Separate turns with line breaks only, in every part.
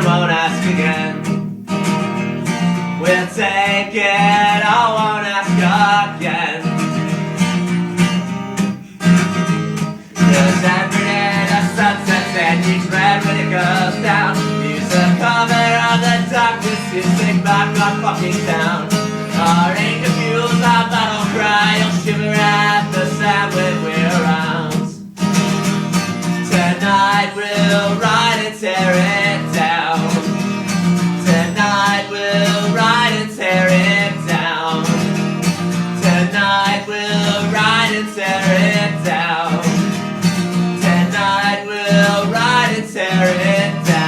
and won't ask again. We'll take it, I won't ask again. 'Cause every day the sun sets and each red when it goes down. Use the cover of the darkness to sing back our fucking town. Our anger fuels our battle cry. You'll shiver at the sound when we're around. Tonight we'll ride and tear it down. Tonight we'll ride and tear it down. Tonight we'll ride and tear it down. Tonight we'll ride and tear it down.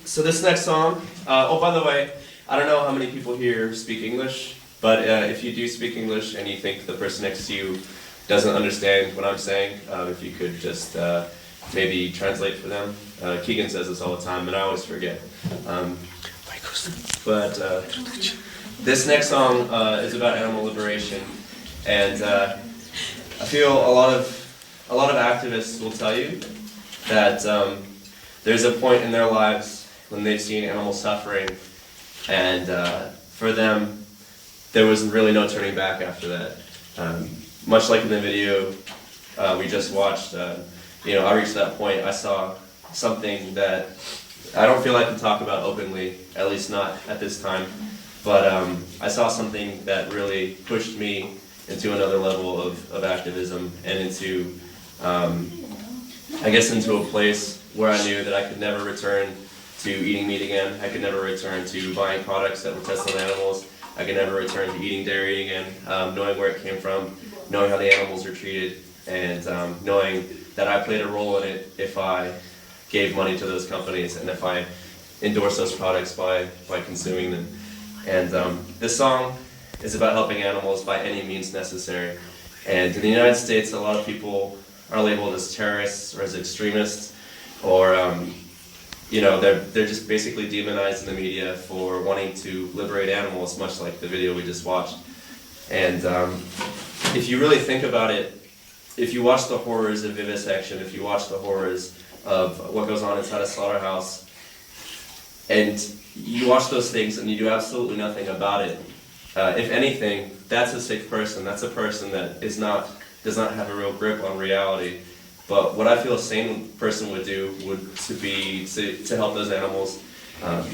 So this next song, oh by the way, I don't know how many people here speak English, but if you do speak English and you think the person next to you doesn't understand what I'm saying, if you could just maybe translate for them. Keegan says this all the time and I always forget. But this next song is about animal liberation, and I feel a lot of activists will tell you that there's a point in their lives when they've seen animals suffering, and for them, there was really no turning back after that. Much like in the video we just watched, I reached that point. I saw something that I don't feel I can talk about openly, at least not at this time, but I saw something that really pushed me into another level of activism and into, I guess, into a place where I knew that I could never return to eating meat again. I could never return to buying products that were tested on animals. I could never return to eating dairy again, knowing where it came from, knowing how the animals are treated, and knowing that I played a role in it if I gave money to those companies and if I endorsed those products by consuming them. And this song is about helping animals by any means necessary. And in the United States, a lot of people are labeled as terrorists or as extremists, or they're just basically demonized in the media for wanting to liberate animals, much like the video we just watched. And if you really think about it, if you watch the horrors of vivisection, if you watch the horrors of what goes on inside a slaughterhouse, and you watch those things and you do absolutely nothing about it, if anything, that's a sick person. That's a person that does not have a real grip on reality. But what I feel a sane person would do would to help those animals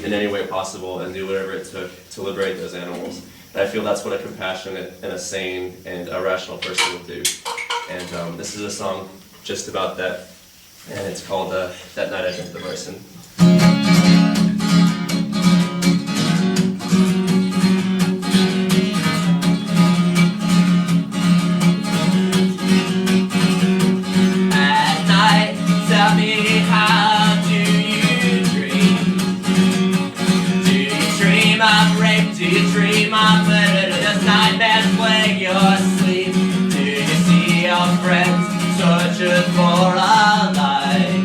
in any way possible and do whatever it took to liberate those animals. And I feel that's what a compassionate and a sane and a rational person would do. And this is a song just about that, and it's called That Night I Drank the Arson.
Do you dream of murder? Does nightmares plague your sleep? Do you see your friends tortured for a life?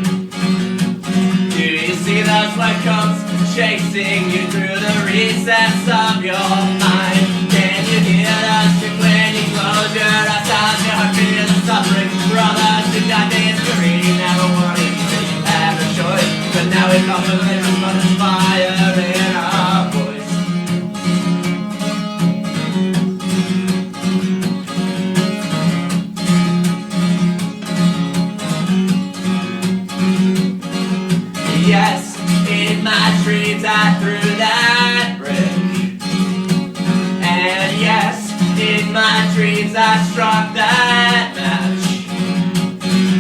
Do you see those white coats chasing you through the recess of your mind? Can you hear those scream when you close your eyes? Sounds your heart feel the suffering. Brothers who died in history never wanted to have a choice, but now we come to live from the fire in our voice. Yes, in my dreams I threw that brick. And yes, in my dreams I struck that match.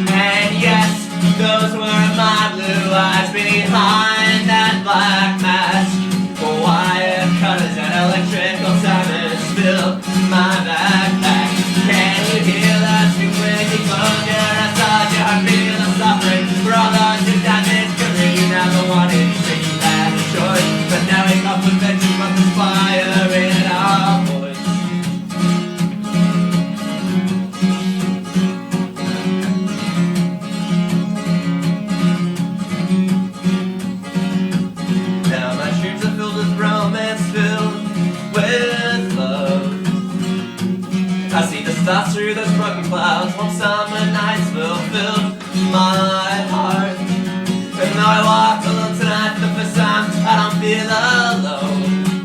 And yes, those were my blue eyes behind that black mask. Wire cutters and electrical timers fill my backpack. Can you hear that scream when you close your eyes? Does your heart feel the suffering? For all those who died this career, you never wanted to have a choice, but now we come with vengeance from the fire in our voice. warm summer nights fulfill my heart. And now I walk alone tonight for the first time, I don't feel alone.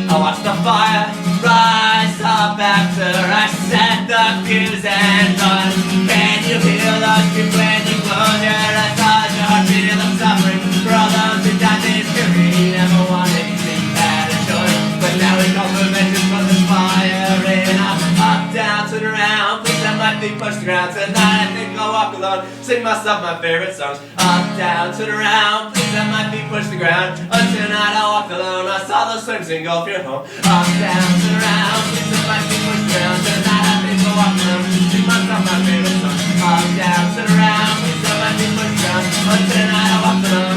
I watch the fire rise up after I set the fuse and run. Can you hear the scream when you close your eyes? Does your heart feel the suffering for all those who died this career? Never wanted anything had a choice, but now we know prevention from the fire. And I'm up, down, turn around, please let my feet push the ground. Tonight I think I'll walk alone, sing myself my favorite songs. Up, down, turn around, please let my feet push the ground. Tonight I'll walk alone, I saw those flames engulf your home. Up, down, turn around, please let my feet push the ground. Tonight I think I'll walk alone, sing myself my favorite songs. Up, down, turn around, please let my feet push the ground. Tonight I'll walk alone.